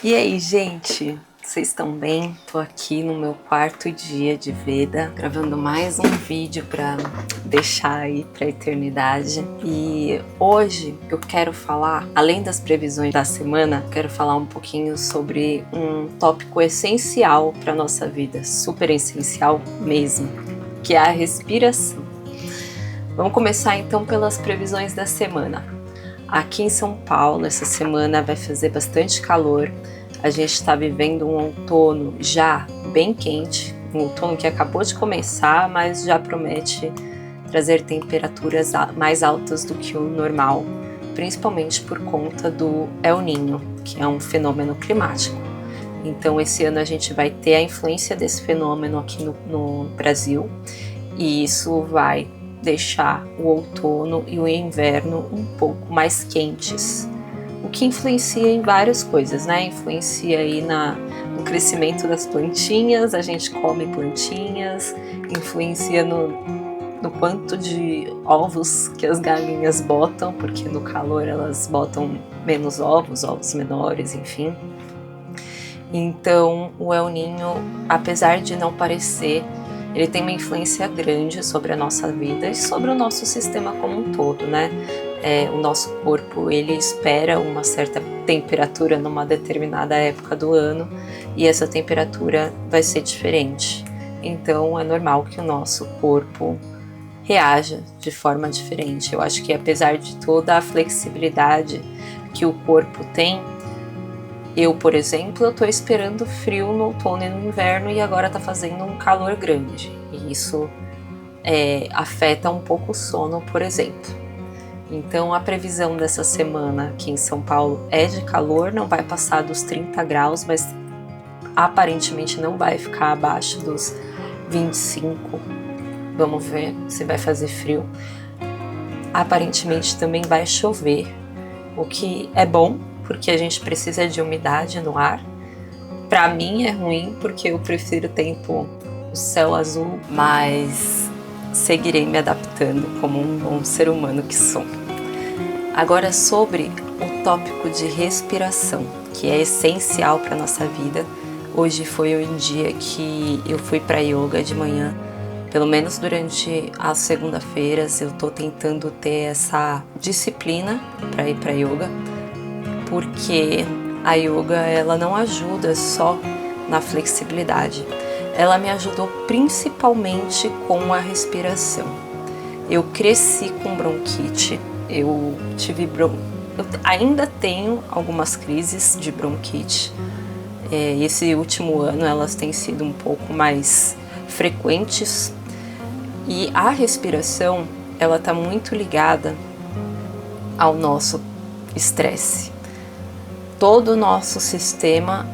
E aí, gente? Vocês estão bem? Tô aqui no meu quarto dia de Veda, gravando mais um vídeo pra deixar aí pra eternidade. E hoje eu quero falar, além das previsões da semana, quero falar um pouquinho sobre um tópico essencial pra nossa vida, super essencial mesmo, que é a respiração. Vamos começar então pelas previsões da semana. Aqui em São Paulo, essa semana vai fazer bastante calor. A gente está vivendo um outono já bem quente, um outono que acabou de começar, mas já promete trazer temperaturas mais altas do que o normal, principalmente por conta do El Niño, que é um fenômeno climático. Então esse ano a gente vai ter a influência desse fenômeno aqui no Brasil, e isso vai deixar o outono e o inverno um pouco mais quentes, o que influencia em várias coisas, né? Influencia aí no crescimento das plantinhas, a gente come plantinhas, influencia no quanto de ovos que as galinhas botam, porque no calor elas botam menos ovos menores, enfim. Então o El Niño, apesar de não parecer, ele tem uma influência grande sobre a nossa vida e sobre o nosso sistema como um todo, né? O nosso corpo, ele espera uma certa temperatura numa determinada época do ano e essa temperatura vai ser diferente. Então é normal que o nosso corpo reaja de forma diferente. Eu acho que apesar de toda a flexibilidade que o corpo tem, eu, por exemplo, eu tô esperando frio no outono e no inverno e agora tá fazendo um calor grande. E isso afeta um pouco o sono, por exemplo. Então a previsão dessa semana aqui em São Paulo é de calor, não vai passar dos 30 graus, mas aparentemente não vai ficar abaixo dos 25. Vamos ver se vai fazer frio. Aparentemente também vai chover, o que é bom, porque a gente precisa de umidade no ar. Para mim é ruim, porque eu prefiro o céu azul, mas seguirei me adaptando como um bom ser humano que sou. Agora sobre o tópico de respiração, que é essencial para nossa vida. Hoje foi um dia que eu fui para yoga de manhã, pelo menos durante as segunda-feiras eu tô tentando ter essa disciplina para ir para yoga, porque a yoga ela não ajuda só na flexibilidade, ela me ajudou principalmente com a respiração. Eu cresci com bronquite, eu ainda tenho algumas crises de bronquite. Esse último ano elas têm sido um pouco mais frequentes e a respiração ela está muito ligada ao nosso estresse. Todo o nosso sistema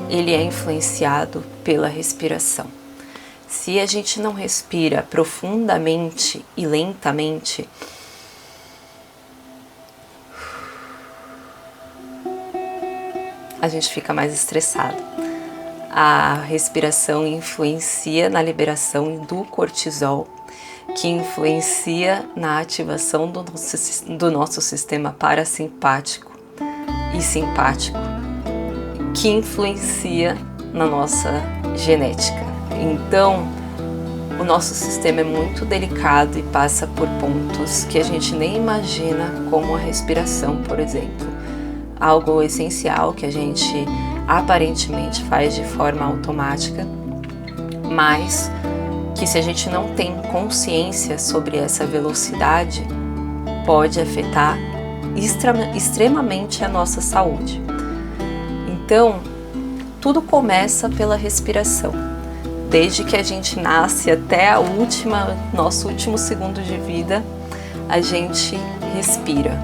ele é influenciado pela respiração. Se a gente não respira profundamente e lentamente, a gente fica mais estressado. A respiração influencia na liberação do cortisol, que influencia na ativação do nosso sistema parasimpático e simpático, que influencia na nossa genética. Então, o nosso sistema é muito delicado e passa por pontos que a gente nem imagina, como a respiração, por exemplo. Algo essencial que a gente aparentemente faz de forma automática, mas que se a gente não tem consciência sobre essa velocidade, pode afetar extremamente a nossa saúde. Então, tudo começa pela respiração. Desde que a gente nasce até nosso último segundo de vida, a gente respira.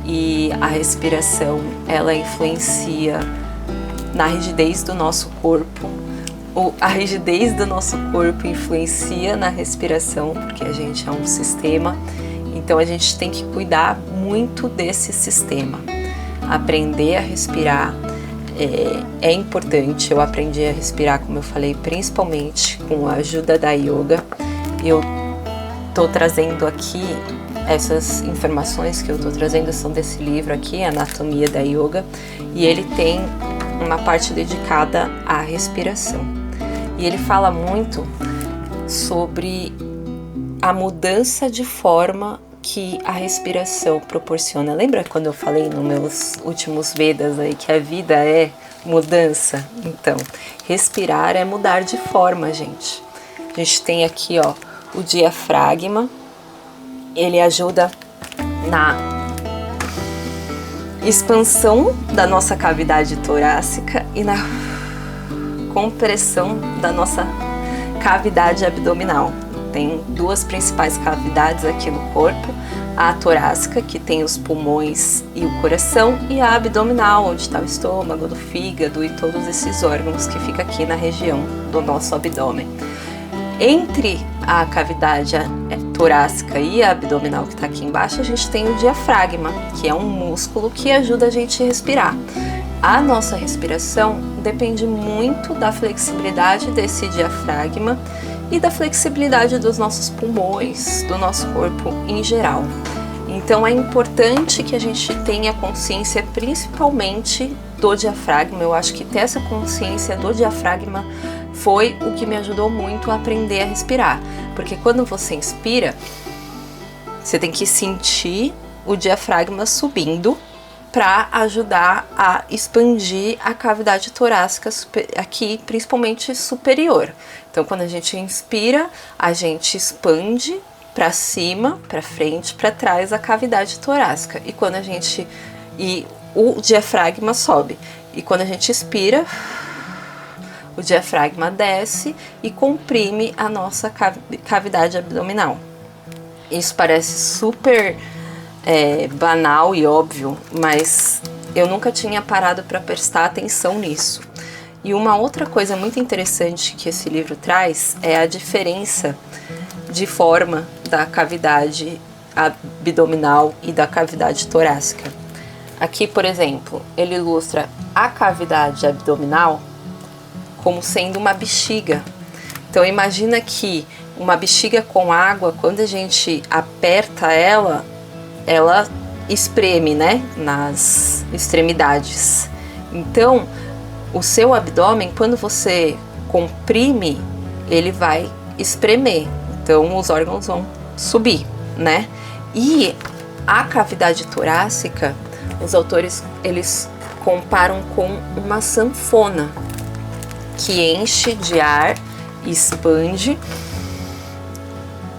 E a respiração, ela influencia na rigidez do nosso corpo. A rigidez do nosso corpo influencia na respiração, porque a gente é um sistema. Então a gente tem que cuidar muito desse sistema. Aprender a respirar é importante. Eu aprendi a respirar, como eu falei, principalmente com a ajuda da yoga. Eu tô trazendo aqui essas informações que eu tô trazendo são desse livro aqui, Anatomia da Yoga, e ele tem uma parte dedicada à respiração. E ele fala muito sobre a mudança de forma que a respiração proporciona. Lembra quando eu falei nos meus últimos Vedas aí que a vida é mudança? Então, respirar é mudar de forma, gente. A gente tem aqui, ó, o diafragma. Ele ajuda na expansão da nossa cavidade torácica e na compressão da nossa cavidade abdominal. Tem duas principais cavidades aqui no corpo, a torácica, que tem os pulmões e o coração, e a abdominal, onde está o estômago, o fígado e todos esses órgãos que fica aqui na região do nosso abdômen. Entre a cavidade torácica e a abdominal, que está aqui embaixo, a gente tem o diafragma, que é um músculo que ajuda a gente a respirar. A nossa respiração depende muito da flexibilidade desse diafragma e da flexibilidade dos nossos pulmões, do nosso corpo em geral. Então é importante que a gente tenha consciência principalmente do diafragma. Eu acho que ter essa consciência do diafragma foi o que me ajudou muito a aprender a respirar. Porque quando você inspira, você tem que sentir o diafragma subindo para ajudar a expandir a cavidade torácica aqui, principalmente superior. Então, quando a gente inspira, a gente expande para cima, para frente, para trás a cavidade torácica. E quando o diafragma sobe. E quando a gente expira, o diafragma desce e comprime a nossa cavidade abdominal. Isso parece super banal e óbvio, mas eu nunca tinha parado para prestar atenção nisso. E uma outra coisa muito interessante que esse livro traz é a diferença de forma da cavidade abdominal e da cavidade torácica. Aqui, por exemplo, ele ilustra a cavidade abdominal como sendo uma bexiga. Então imagina que uma bexiga com água, quando a gente aperta ela espreme, né, nas extremidades. Então, o seu abdômen, quando você comprime, ele vai espremer. Então, os órgãos vão subir, né? E a cavidade torácica, os autores, eles comparam com uma sanfona que enche de ar, expande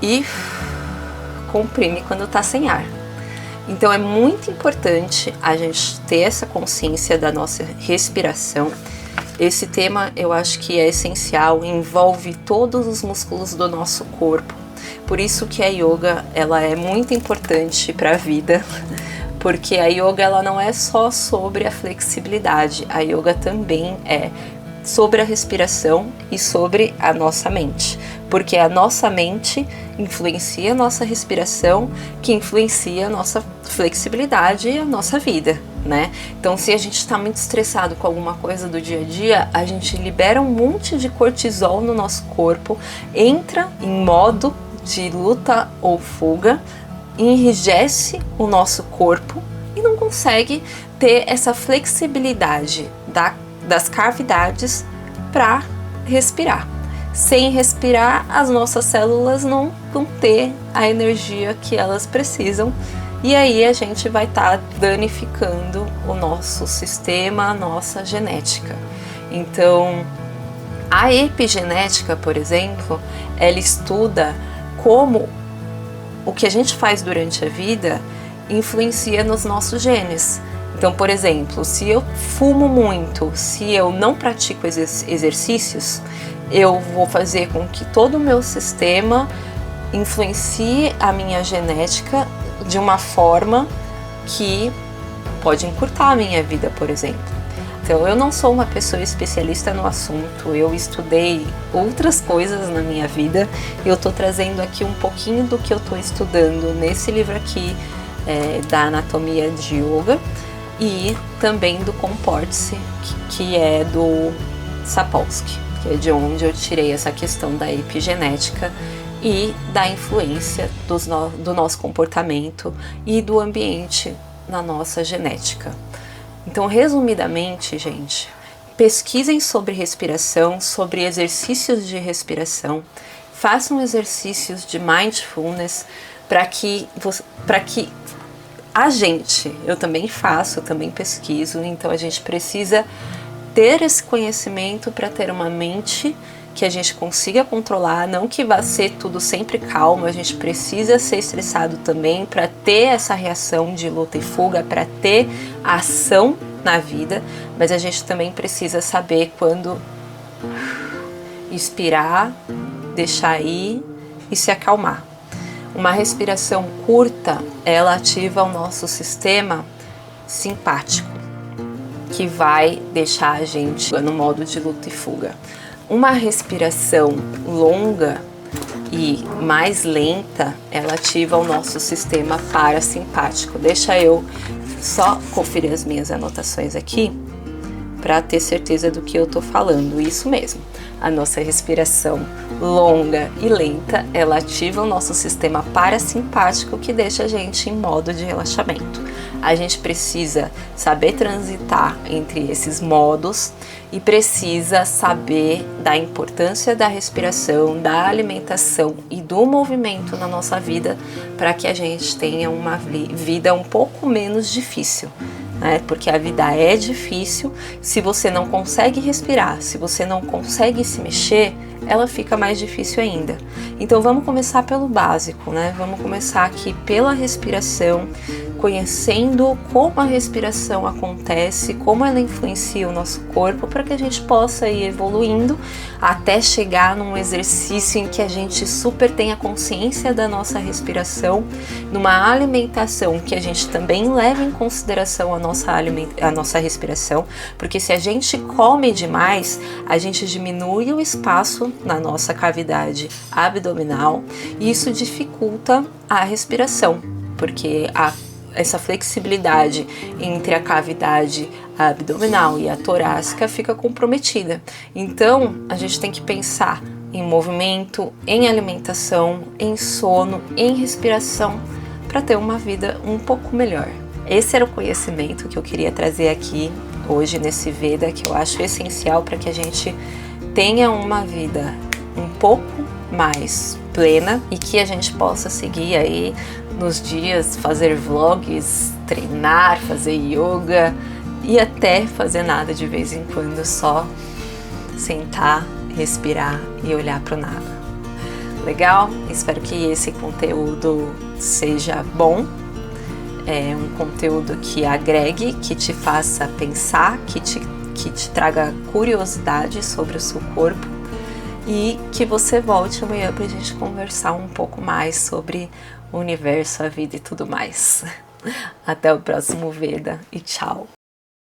e comprime quando está sem ar. Então é muito importante a gente ter essa consciência da nossa respiração. Esse tema eu acho que é essencial, envolve todos os músculos do nosso corpo. Por isso que a yoga ela é muito importante para a vida, porque a yoga ela não é só sobre a flexibilidade, a yoga também é sobre a respiração e sobre a nossa mente, porque a nossa mente influencia a nossa respiração, que influencia a nossa flexibilidade e a nossa vida, né? Então, se a gente está muito estressado com alguma coisa do dia a dia, a gente libera um monte de cortisol no nosso corpo, entra em modo de luta ou fuga, enrijece o nosso corpo e não consegue ter essa flexibilidade das cavidades para respirar. Sem respirar, as nossas células não vão ter a energia que elas precisam e aí a gente vai estar danificando o nosso sistema, a nossa genética. Então, a epigenética, por exemplo, ela estuda como o que a gente faz durante a vida influencia nos nossos genes. Então, por exemplo, se eu fumo muito, se eu não pratico exercícios, eu vou fazer com que todo o meu sistema influencie a minha genética de uma forma que pode encurtar a minha vida, por exemplo. Então, eu não sou uma pessoa especialista no assunto, eu estudei outras coisas na minha vida, eu estou trazendo aqui um pouquinho do que eu estou estudando nesse livro aqui, da Anatomia de Yoga, e também do Comporte-se, que é do Sapolsky, que é de onde eu tirei essa questão da epigenética e da influência do nosso comportamento e do ambiente na nossa genética. Então, resumidamente, gente, pesquisem sobre respiração, sobre exercícios de respiração, façam exercícios de mindfulness para que a gente, eu também faço, eu também pesquiso, então a gente precisa ter esse conhecimento para ter uma mente que a gente consiga controlar, não que vá ser tudo sempre calmo, a gente precisa ser estressado também para ter essa reação de luta e fuga, para ter ação na vida, mas a gente também precisa saber quando expirar, deixar ir e se acalmar. Uma respiração curta, ela ativa o nosso sistema simpático, que vai deixar a gente no modo de luta e fuga. Uma respiração longa e mais lenta, ela ativa o nosso sistema parasimpático. Deixa eu só conferir as minhas anotações aqui para ter certeza do que eu tô falando. Isso mesmo. A nossa respiração longa e lenta, ela ativa o nosso sistema parasimpático, que deixa a gente em modo de relaxamento. A gente precisa saber transitar entre esses modos e precisa saber da importância da respiração, da alimentação e do movimento na nossa vida para que a gente tenha uma vida um pouco menos difícil. Porque a vida é difícil, se você não consegue respirar, se você não consegue se mexer, ela fica mais difícil ainda. Então vamos começar pelo básico, Vamos começar aqui pela respiração, conhecendo como a respiração acontece, como ela influencia o nosso corpo, para que a gente possa ir evoluindo até chegar num exercício em que a gente super tenha consciência da nossa respiração, numa alimentação que a gente também leve em consideração a nossa respiração, porque se a gente come demais, a gente diminui o espaço na nossa cavidade abdominal e isso dificulta a respiração, porque essa flexibilidade entre a cavidade abdominal e a torácica fica comprometida. Então, a gente tem que pensar em movimento, em alimentação, em sono, em respiração, para ter uma vida um pouco melhor. Esse era o conhecimento que eu queria trazer aqui hoje nesse Veda, que eu acho essencial para que a gente tenha uma vida um pouco mais plena e que a gente possa seguir aí nos dias, fazer vlogs, treinar, fazer yoga e até fazer nada de vez em quando, só sentar, respirar e olhar para o nada. Legal? Espero que esse conteúdo seja bom. É um conteúdo que agregue, que te faça pensar, que te traga curiosidade sobre o seu corpo e que você volte amanhã para a gente conversar um pouco mais sobre o universo, a vida e tudo mais. Até o próximo Veda e tchau!